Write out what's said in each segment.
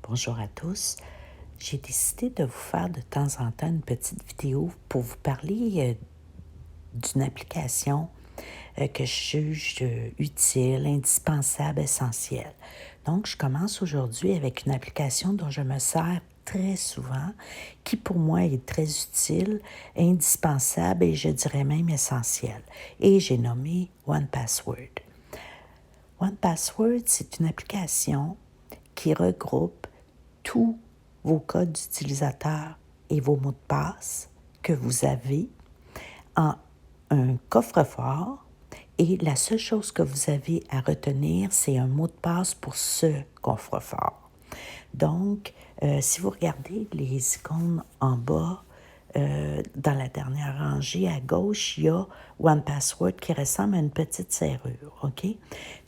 Bonjour à tous. J'ai décidé de vous faire de temps en temps une petite vidéo pour vous parler d'une application que je juge utile, indispensable, essentielle. Donc, je commence aujourd'hui avec une application dont je me sers très souvent, qui pour moi est très utile, indispensable et je dirais même essentielle. Et j'ai nommé OnePassword. OnePassword, c'est une application qui regroupe tous vos codes d'utilisateurs et vos mots de passe que vous avez en un coffre-fort et la seule chose que vous avez à retenir, c'est un mot de passe pour ce coffre-fort. Donc, si vous regardez les icônes en bas, dans la dernière rangée à gauche, il y a OnePassword qui ressemble à une petite serrure, OK?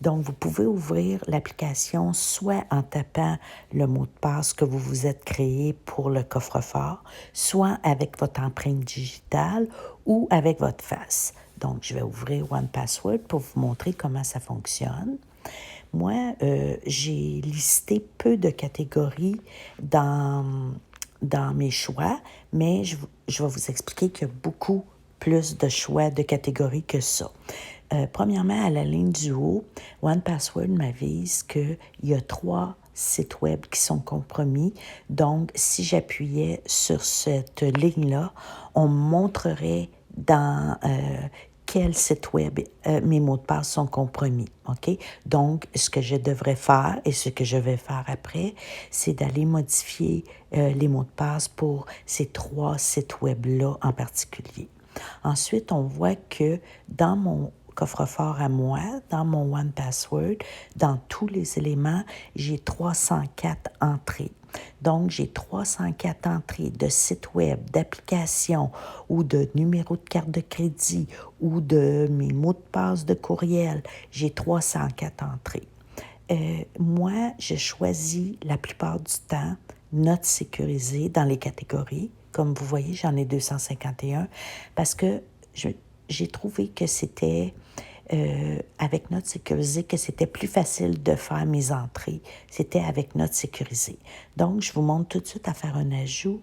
Donc, vous pouvez ouvrir l'application soit en tapant le mot de passe que vous vous êtes créé pour le coffre-fort, soit avec votre empreinte digitale ou avec votre face. Donc, je vais ouvrir OnePassword pour vous montrer comment ça fonctionne. Moi, j'ai listé peu de catégories dans mes choix, mais je vais vous expliquer qu'il y a beaucoup plus de choix de catégories que ça. Premièrement, à la ligne du haut, OnePassword m'avise qu'il y a 3 sites web qui sont compromis. Donc, si j'appuyais sur cette ligne-là, on me montrerait dans quel site web mes mots de passe sont compromis. OK? Donc, ce que je devrais faire et ce que je vais faire après, c'est d'aller modifier les mots de passe pour ces 3 sites web-là en particulier. Ensuite, on voit que dans mon coffre-fort à moi, dans mon OnePassword, dans tous les éléments, j'ai 304 entrées. Donc, j'ai 304 entrées de sites web, d'applications ou de numéros de carte de crédit ou de mes mots de passe de courriel. J'ai 304 entrées. Moi, je choisis la plupart du temps notes sécurisées dans les catégories. Comme vous voyez, j'en ai 251 parce que j'ai trouvé que c'était avec notes sécurisées que c'était plus facile de faire mes entrées. C'était avec notes sécurisées. Donc, je vous montre tout de suite à faire un ajout.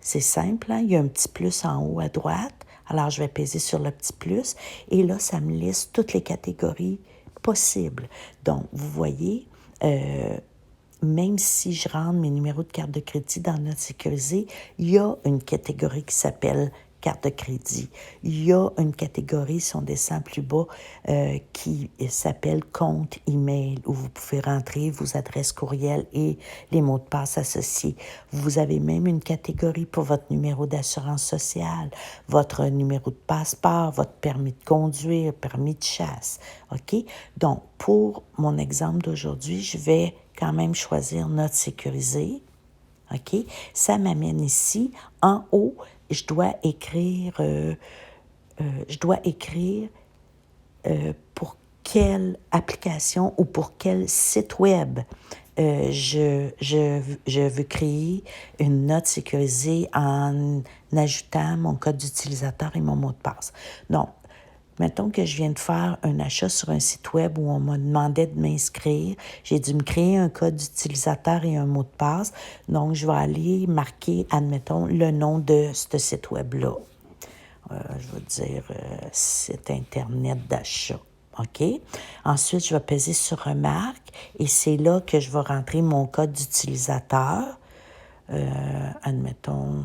C'est simple, hein? Il y a un petit plus en haut à droite. Alors, je vais peser sur le petit plus et là, ça me liste toutes les catégories possibles. Donc, vous voyez, même si je rentre mes numéros de carte de crédit dans notes sécurisées, il y a une catégorie qui s'appelle carte de crédit. Il y a une catégorie, si on descend plus bas, qui s'appelle compte email, où vous pouvez rentrer vos adresses courriel et les mots de passe associés. Vous avez même une catégorie pour votre numéro d'assurance sociale, votre numéro de passeport, votre permis de conduire, permis de chasse. OK? Donc, pour mon exemple d'aujourd'hui, je vais quand même choisir notes sécurisées. OK? Ça m'amène ici. En haut, je dois écrire pour quelle application ou pour quel site web je veux créer une note sécurisée en ajoutant mon code d'utilisateur et mon mot de passe. Donc, mettons que je viens de faire un achat sur un site web où on m'a demandé de m'inscrire. J'ai dû me créer un code d'utilisateur et un mot de passe. Donc, je vais aller marquer, admettons, le nom de ce site web-là. Je vais dire site Internet d'achat. OK? Ensuite, je vais peser sur Remarque et c'est là que je vais rentrer mon code d'utilisateur. Admettons,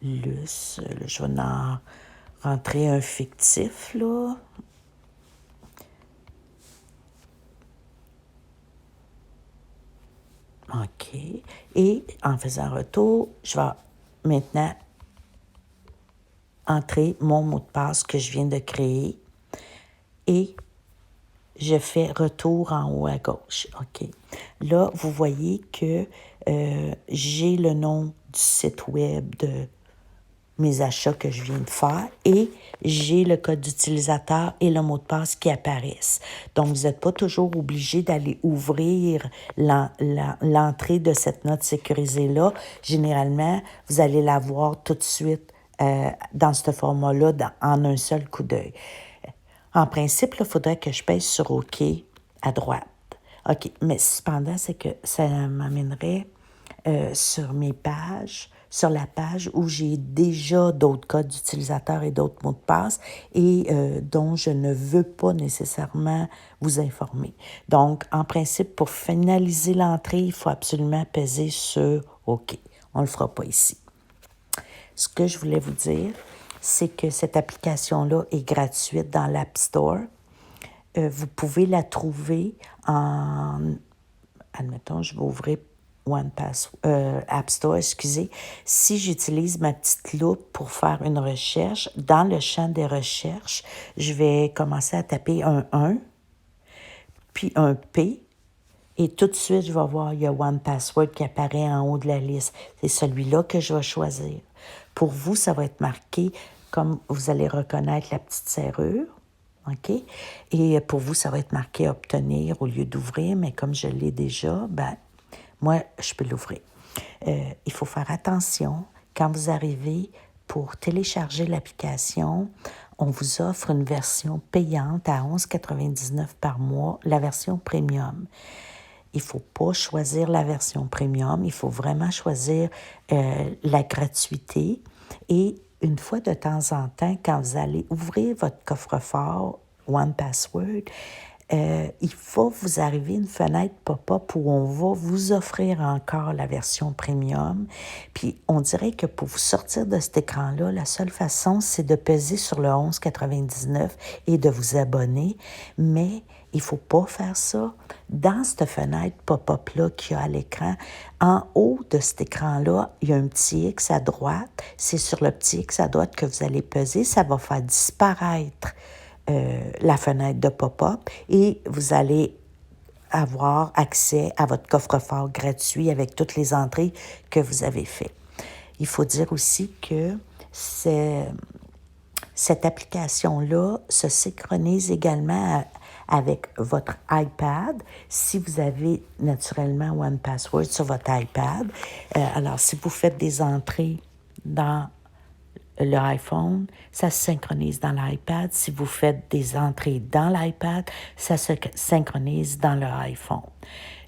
Luce. Là, je vais en rentrer un fictif, là. OK. Et en faisant retour, je vais maintenant entrer mon mot de passe que je viens de créer et je fais retour en haut à gauche. OK. Là, vous voyez que j'ai le nom du site web de mes achats que je viens de faire et j'ai le code d'utilisateur et le mot de passe qui apparaissent. Donc, vous n'êtes pas toujours obligé d'aller ouvrir l'entrée de cette note sécurisée-là. Généralement, vous allez la voir tout de suite dans ce format-là en un seul coup d'œil. En principe, il faudrait que je pèse sur OK à droite. OK, mais cependant, c'est que ça m'amènerait sur mes pages, sur la page où j'ai déjà d'autres codes d'utilisateurs et d'autres mots de passe et dont je ne veux pas nécessairement vous informer. Donc, en principe, pour finaliser l'entrée, il faut absolument peser sur OK. On ne le fera pas ici. Ce que je voulais vous dire, c'est que cette application-là est gratuite dans l'App Store. Vous pouvez la trouver en... Admettons, je vais ouvrir App Store, excusez. Si j'utilise ma petite loupe pour faire une recherche, dans le champ des recherches, je vais commencer à taper un 1, puis un P, et tout de suite, je vais voir, il y a One Password qui apparaît en haut de la liste. C'est celui-là que je vais choisir. Pour vous, ça va être marqué comme vous allez reconnaître la petite serrure. OK? Et pour vous, ça va être marqué obtenir au lieu d'ouvrir, mais comme je l'ai déjà, ben, moi, je peux l'ouvrir. Il faut faire attention. Quand vous arrivez pour télécharger l'application, on vous offre une version payante à 11,99 par mois, la version premium. Il ne faut pas choisir la version premium, il faut vraiment choisir la gratuité. Et une fois de temps en temps, quand vous allez ouvrir votre coffre-fort One Password, il faut vous arriver une fenêtre pop-up où on va vous offrir encore la version premium. Puis on dirait que pour vous sortir de cet écran-là, la seule façon, c'est de peser sur le 11,99 et de vous abonner. Mais il ne faut pas faire ça. Dans cette fenêtre pop-up-là qu'il y a à l'écran, en haut de cet écran-là, il y a un petit X à droite. C'est sur le petit X à droite que vous allez peser. Ça va faire disparaître la fenêtre de pop-up et vous allez avoir accès à votre coffre-fort gratuit avec toutes les entrées que vous avez faites. Il faut dire aussi que cette application-là se synchronise également avec votre iPad, si vous avez naturellement One Password sur votre iPad. Alors, si vous faites des entrées dans l'iPhone, ça se synchronise dans l'iPad. Si vous faites des entrées dans l'iPad, ça se synchronise dans l'iPhone.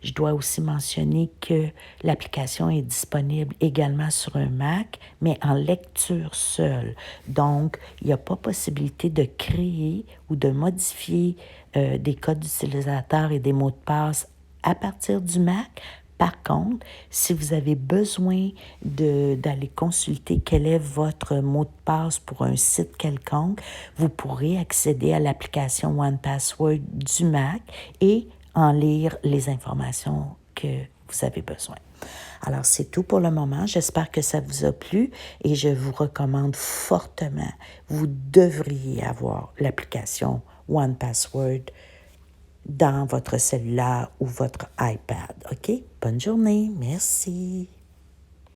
Je dois aussi mentionner que l'application est disponible également sur un Mac, mais en lecture seule. Donc, il n'y a pas possibilité de créer ou de modifier des codes d'utilisateur et des mots de passe à partir du Mac. Par contre, si vous avez besoin d'aller consulter quel est votre mot de passe pour un site quelconque, vous pourrez accéder à l'application One Password du Mac et en lire les informations que vous avez besoin. Alors, c'est tout pour le moment. J'espère que ça vous a plu et je vous recommande fortement, vous devriez avoir l'application One Password dans votre cellulaire ou votre iPad. OK? Bonne journée. Merci.